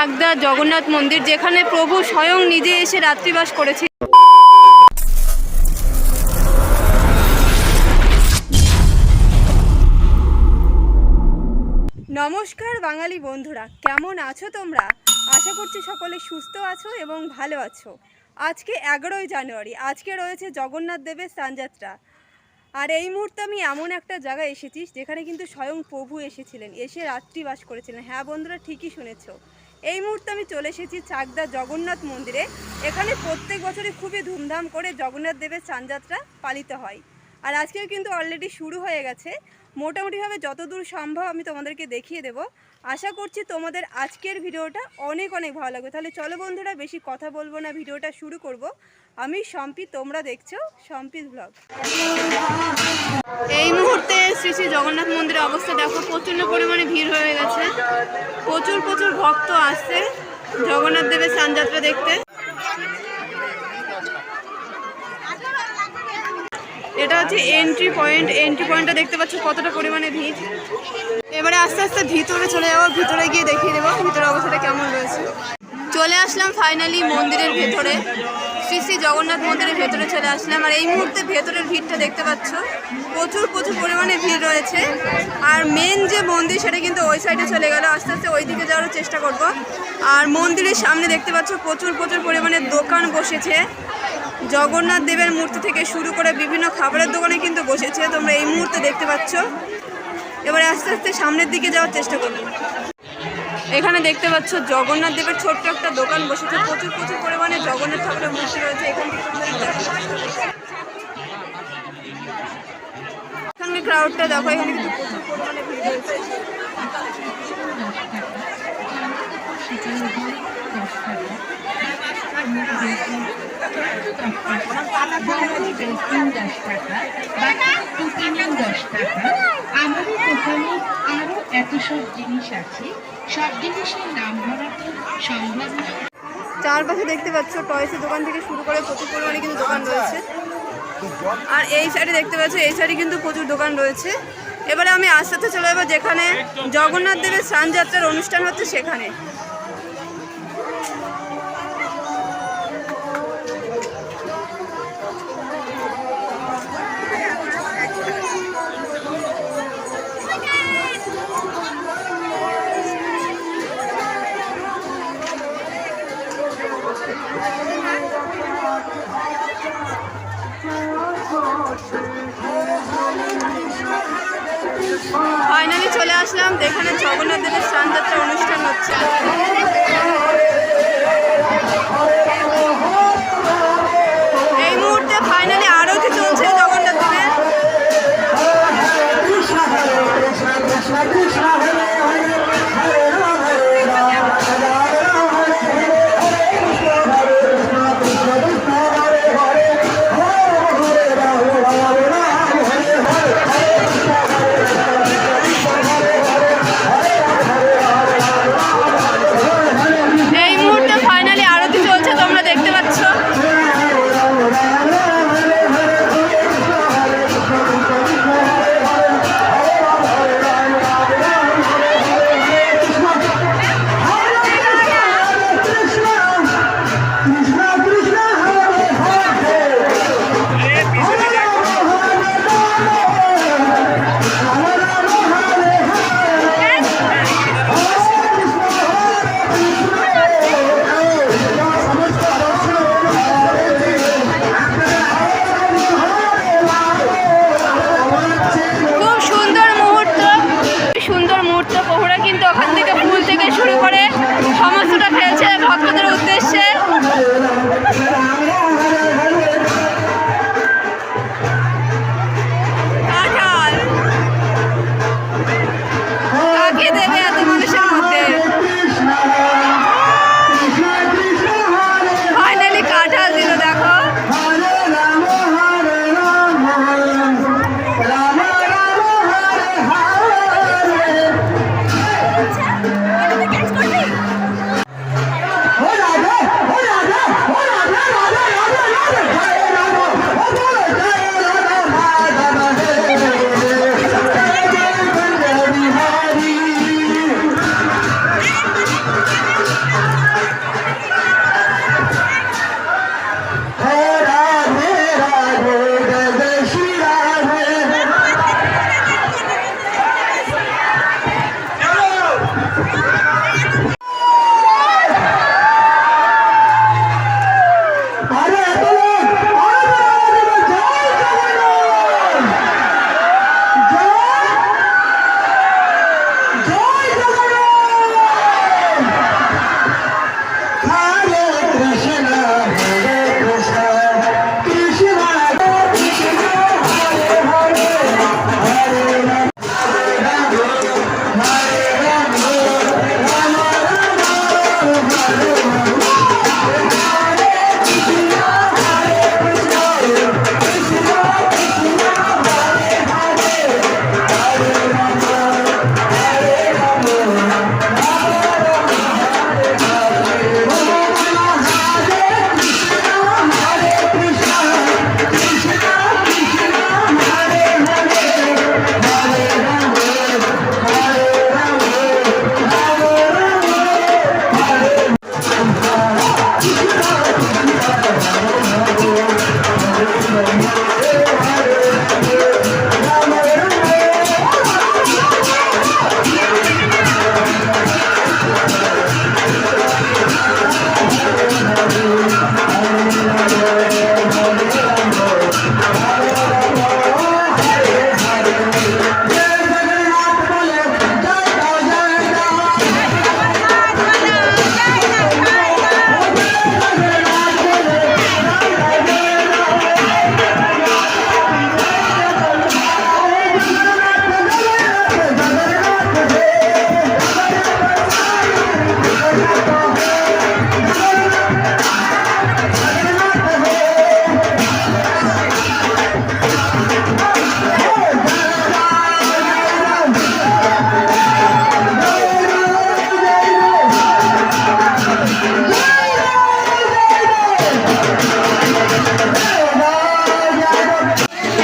চাকদা জগন্নাথ মন্দির, যেখানে প্রভু স্বয়ং নিজে এসে রাত্রিবাস করেছে। নমস্কার বাঙালি বন্ধুরা, কেমন আছো তোমরা? আশা করছি সকলে সুস্থ আছো এবং ভালো আছো। আজকে 11ই জানুয়ারি, আজকে রয়েছে জগন্নাথ দেবের স্নানযাত্রা। আর এই মুহূর্তে আমি এমন একটা জায়গায় এসেছি যেখানে কিন্তু স্বয়ং প্রভু এসেছিলেন, এসে রাত্রিবাস করেছিলেন। হ্যাঁ বন্ধুরা, ঠিকই শুনেছ। এই মুহূর্তে আমি চলে এসেছি চাকদা জগন্নাথ মন্দিরে। এখানে প্রত্যেক বছরই খুবই ধুমধাম করে জগন্নাথ দেবের স্নানযাত্রা পালিত হয়। আর আজকেও কিন্তু অলরেডি শুরু হয়ে গেছে। মোটামুটিভাবে যতদূর সম্ভব আমি তোমাদেরকে দেখিয়ে দেব। আশা করছি তোমাদের আজকের ভিডিওটা অনেক অনেক ভালো লাগবে। তাহলে চলো বন্ধুরা, বেশি কথা বলবো না, ভিডিওটা শুরু করব। আমি সম্পি, তোমরা দেখছো সম্পিস ব্লগ। এই মুহূর্তে শ্রী শ্রী জগন্নাথ মন্দিরের অবস্থা দেখো, প্রচণ্ড পরিমাণে ভিড় হয়ে গেছে। প্রচুর প্রচুর ভক্ত আসছে জগন্নাথ দেবের স্নানযাত্রা দেখতে। এটা হচ্ছে এন্ট্রি পয়েন্ট। এন্ট্রি পয়েন্টটা দেখতে পাচ্ছ কতটা পরিমাণে ভিড়। এবারে আস্তে আস্তে ভিতরে চলে যাবো, ভিতরে গিয়ে দেখিয়ে দেবো ভিতরের অবস্থাটা কেমন রয়েছে। চলে আসলাম ফাইনালি মন্দিরের ভেতরে, শ্রী শ্রী জগন্নাথ মন্দিরের ভেতরে চলে আসলাম। আর এই মুহূর্তে ভেতরের ভিড়টা দেখতে পাচ্ছ, প্রচুর প্রচুর পরিমাণে ভিড় রয়েছে। আর মেন যে মন্দির সেটা কিন্তু ওই সাইডে চলে গেল, আস্তে আস্তে ওই দিকে যাওয়ার চেষ্টা করব। আর মন্দিরের সামনে দেখতে পাচ্ছ প্রচুর প্রচুর পরিমাণে দোকান বসেছে। জগন্নাথ দেবের মূর্তি থেকে শুরু করে বিভিন্ন খাবারের দোকানে কিন্তু বসেছে, তোমরা এই মুহূর্তে দেখতে পাচ্ছ। এবারে আস্তে আস্তে সামনের দিকে যাওয়ার চেষ্টা করব। এখানে দেখতে পাচ্ছ জগন্নাথ দেবের ছোট্ট একটা দোকান বসেছে। প্রচুর প্রচুর পরিমাণে জগন্নাথ ঠাকুরের মূর্তি রয়েছে এখান থেকে। এখানে ক্রাউডটা দেখো, এখানে কিন্তু প্রচুর পরিমাণে ভিড় রয়েছে। আমাদের দোকানে আরো এত সব জিনিস আছে, সব জিনিসের নাম ধরা তো সম্ভব না। চারপাশে দেখতে পাচ্ছ টয়সের দোকান থেকে শুরু করে প্রচুর পরিমাণে কিন্তু দোকান রয়েছে। আর এই সাইডে দেখতে পাচ্ছ, এই সাইডে কিন্তু প্রচুর দোকান রয়েছে। এবারে আমি আস্তে আস্তে চলে যাবো যেখানে জগন্নাথ দেবের স্নানযাত্রার অনুষ্ঠান হচ্ছে সেখানে। ফাইনালি চলে আসলাম যেখানে জগন্নাথ দেবের স্নানযাত্রা অনুষ্ঠান হচ্ছে। এই মুহূর্তে ফাইনালি আরতি চলছে জগন্নাথ দেবের। সমস্তটা ফেলছে ভক্তদের উদ্দেশ্যে। কাকে দেবে এত মানুষের মধ্যে? ফাইনালি কাঁঠাল দিল দেখো।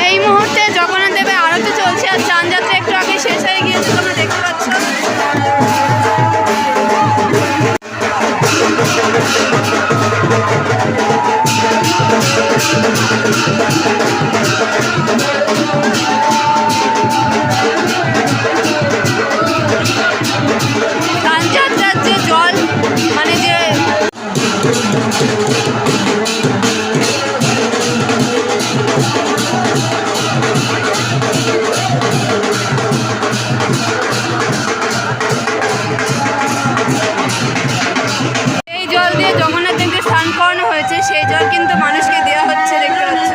এই মুহূর্তে জগন্নাথ দেবের আরতি চলছে আর চানযাত্রা একটু আগে শেষ হয়ে গিয়েছে, তোমরা দেখতে পাচ্ছ। চানযাত্রার যে জল মানে যে এই জল দিয়ে জগন্নাথ দেবকে স্নান করানো হয়েছে, সেই জল কিন্তু মানুষকে দেওয়া হচ্ছে, দেখতে পাচ্ছ।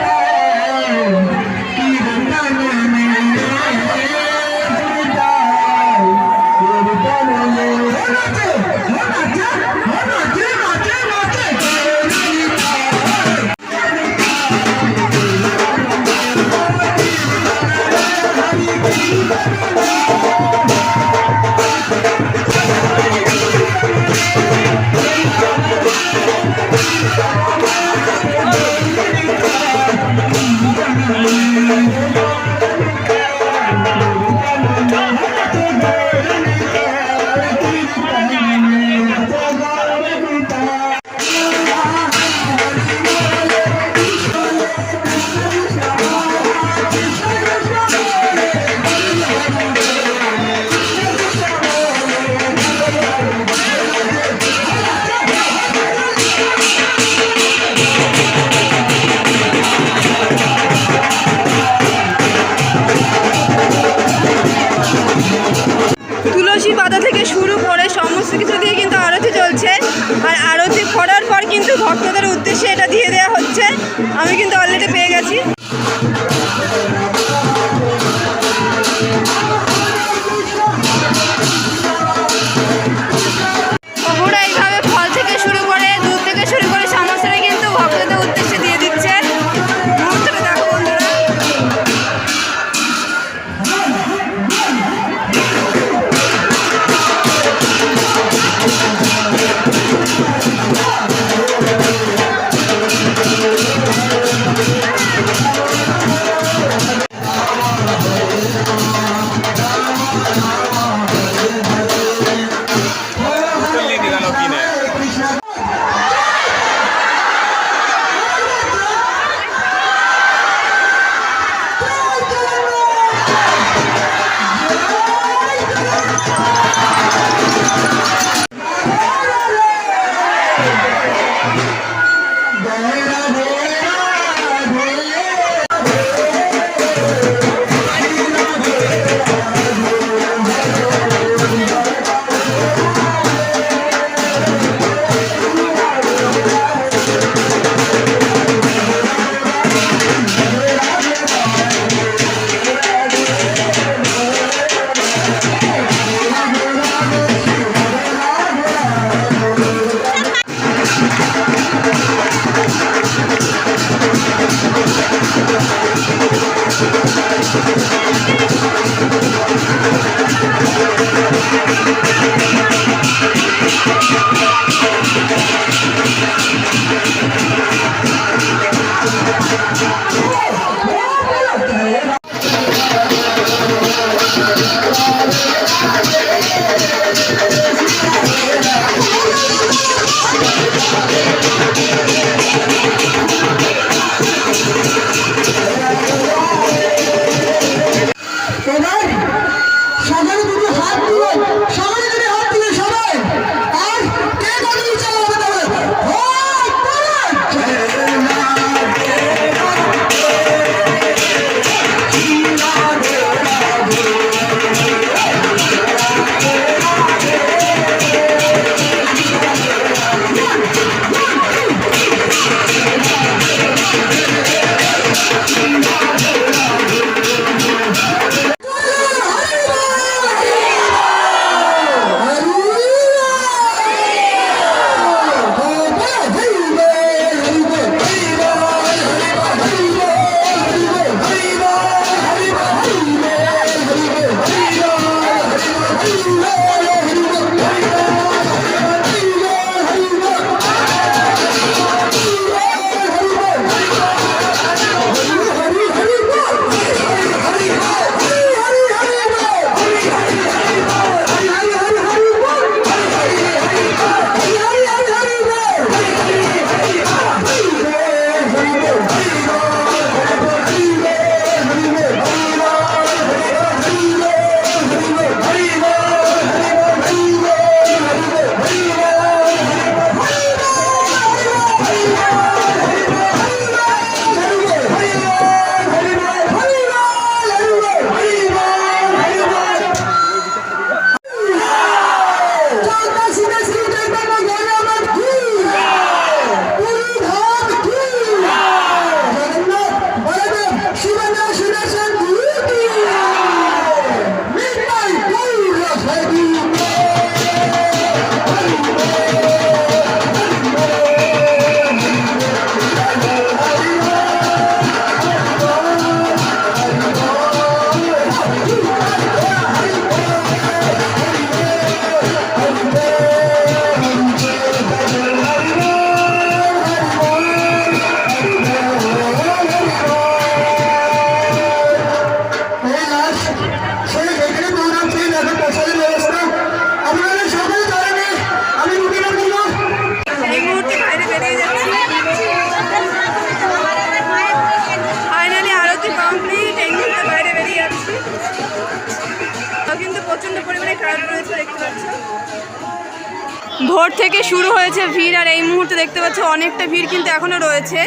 ভোর থেকে শুরু হয়েছে ভিড়, আর এই মুহূর্তে দেখতে পাচ্ছ অনেকটা ভিড় কিন্তু এখনো রয়েছে।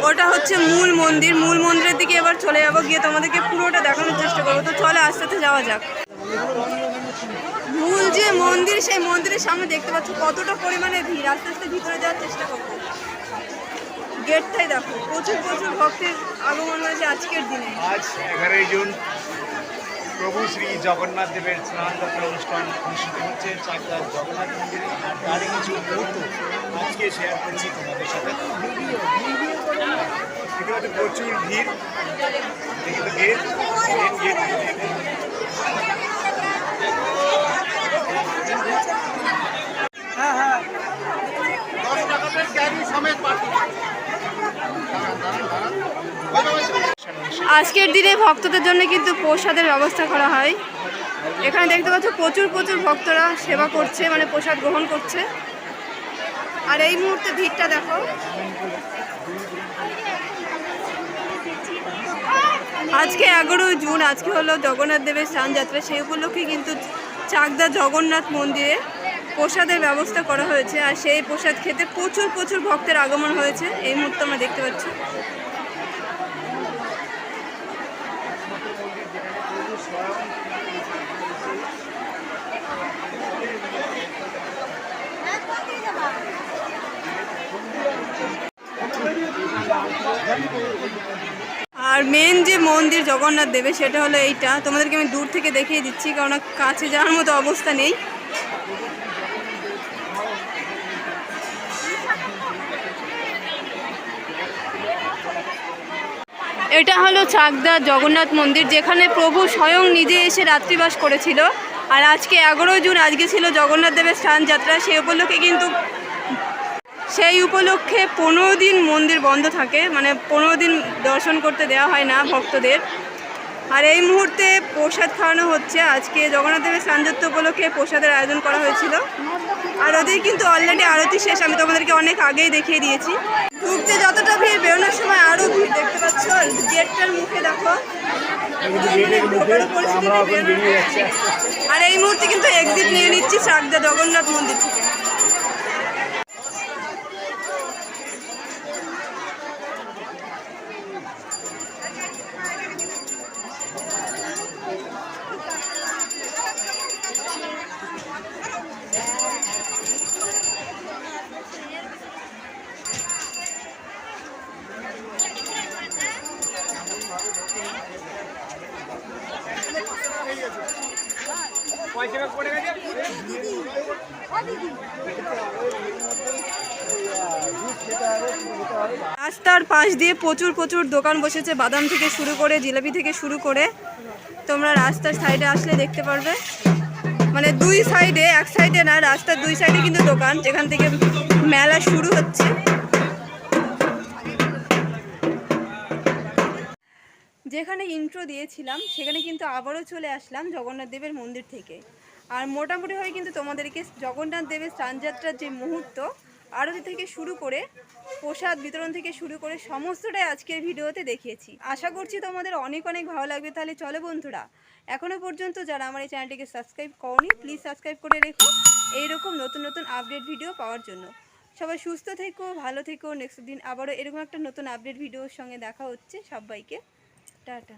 ওটা হচ্ছে মূল মন্দির, মূল মন্দিরের দিকে এবার চলে যাবো, গিয়ে তোমাদেরকে পুরোটা দেখানোর চেষ্টা করবো। তো চলে আস্তে আস্তে যাওয়া যাক। মূল যে মন্দির, সেই মন্দিরের সামনে দেখতে পাচ্ছ কতটা পরিমাণে ভিড়। আস্তে আস্তে ভিতরে যাওয়ার চেষ্টা করবো। গেটটাই দেখো, প্রচুর প্রচুর ভক্তের আগমন হয়েছে আজকের দিনে। আজ 11ই জুন প্রভু শ্রী জগন্নাথ দেবের স্নান যাত্রা অনুষ্ঠান অনুষ্ঠিত হচ্ছে চাকদা জগন্নাথ মন্দিরে। আর তারই কিছু মুহূর্ত আজকে শেয়ার করছি তোমাদের সাথে। এখানে প্রচুর ভিড়, দেখি তো গেট আজকের দিনে ভক্তদের জন্য কিন্তু প্রসাদের ব্যবস্থা করা হয়। এখানে দেখতে পাচ্ছ প্রচুর প্রচুর ভক্তরা সেবা করছে, মানে প্রসাদ গ্রহণ করছে। আর এই মুহূর্তে ভিড়টা দেখো। আজকে 11 জুন, আজকে হলো জগন্নাথ দেবের স্নান যাত্রা। সেই উপলক্ষে কিন্তু চাকদা জগন্নাথ মন্দিরে প্রসাদের ব্যবস্থা করা হয়েছে। আর সেই প্রসাদ খেতে প্রচুর প্রচুর ভক্তের আগমন হয়েছে। এই মুহূর্তে আমরা দেখতে পাচ্ছি। আর মেন যে মন্দির জগন্নাথ দেবের, সেটা হলো এইটা। তোমাদেরকে আমি দূর থেকে দেখিয়ে দিচ্ছি, কারণ কাছে যাওয়ার মতো অবস্থা নেই। এটা হলো চাকদা জগন্নাথ মন্দির, যেখানে প্রভু স্বয়ং নিজে এসে রাত্রিবাস করেছিল। আর আজকে 11 জুন, আজকে ছিল জগন্নাথ দেবের স্নান যাত্রা। সেই উপলক্ষে কিন্তু সেই উপলক্ষে 15 দিন মন্দির বন্ধ থাকে, মানে 15 দিন দর্শন করতে দেওয়া হয় না ভক্তদের। আর এই মুহূর্তে প্রসাদ খাওয়ানো হচ্ছে। আজকে জগন্নাথ দেবের স্নানযাত্রা উপলক্ষে প্রসাদের আয়োজন করা হয়েছিল। আর ওদের কিন্তু অলরেডি আরতি শেষ, আমি তোমাদেরকে অনেক আগেই দেখিয়ে দিয়েছি। ঢুকতে যতটা ভিড়, বেরোনোর সময় আরও ভিড় দেখতে পাচ্ছ। গেটটার মুখে দেখো, আর এই মুহূর্তে কিন্তু এক্সিট নিয়ে নিচ্ছি চাকদা জগন্নাথ মন্দির থেকে। রাস্তার পাশ দিয়ে প্রচুর দোকান বসেছে, বাদাম থেকে শুরু করে জিলাপি থেকে শুরু করে। তোমরা রাস্তার সাইডে আসলে দেখতে পারবে, মানে দুই সাইডে, এক সাইডে না, রাস্তার দুই সাইডে কিন্তু দোকান, যেখান থেকে মেলা শুরু হচ্ছে। যেখানে ইন্ট্রো দিয়েছিলাম সেখানে কিন্তু আবারও চলে আসলাম জগন্নাথ দেবের মন্দির থেকে। আর মোটামুটিভাবে কিন্তু তোমাদেরকে জগন্নাথ দেবের স্নানযাত্রার যে মুহূর্ত, আরতি থেকে শুরু করে প্রসাদ বিতরণ থেকে শুরু করে সমস্তটাই আজকের ভিডিওতে দেখিয়েছি। আশা করছি তোমাদের অনেক ভালো লাগবে। তাহলে চলো বন্ধুরা, এখনও পর্যন্ত যারা আমার এই চ্যানেলটিকে সাবস্ক্রাইব করোনি, প্লিজ সাবস্ক্রাইব করে রেখো এইরকম নতুন আপডেট ভিডিও পাওয়ার জন্য। সবাই সুস্থ থেকো, ভালো থেকো। নেক্সট দিন আবারও এরকম একটা নতুন আপডেট ভিডিওর সঙ্গে দেখা হচ্ছে। সবাইকে টাটা।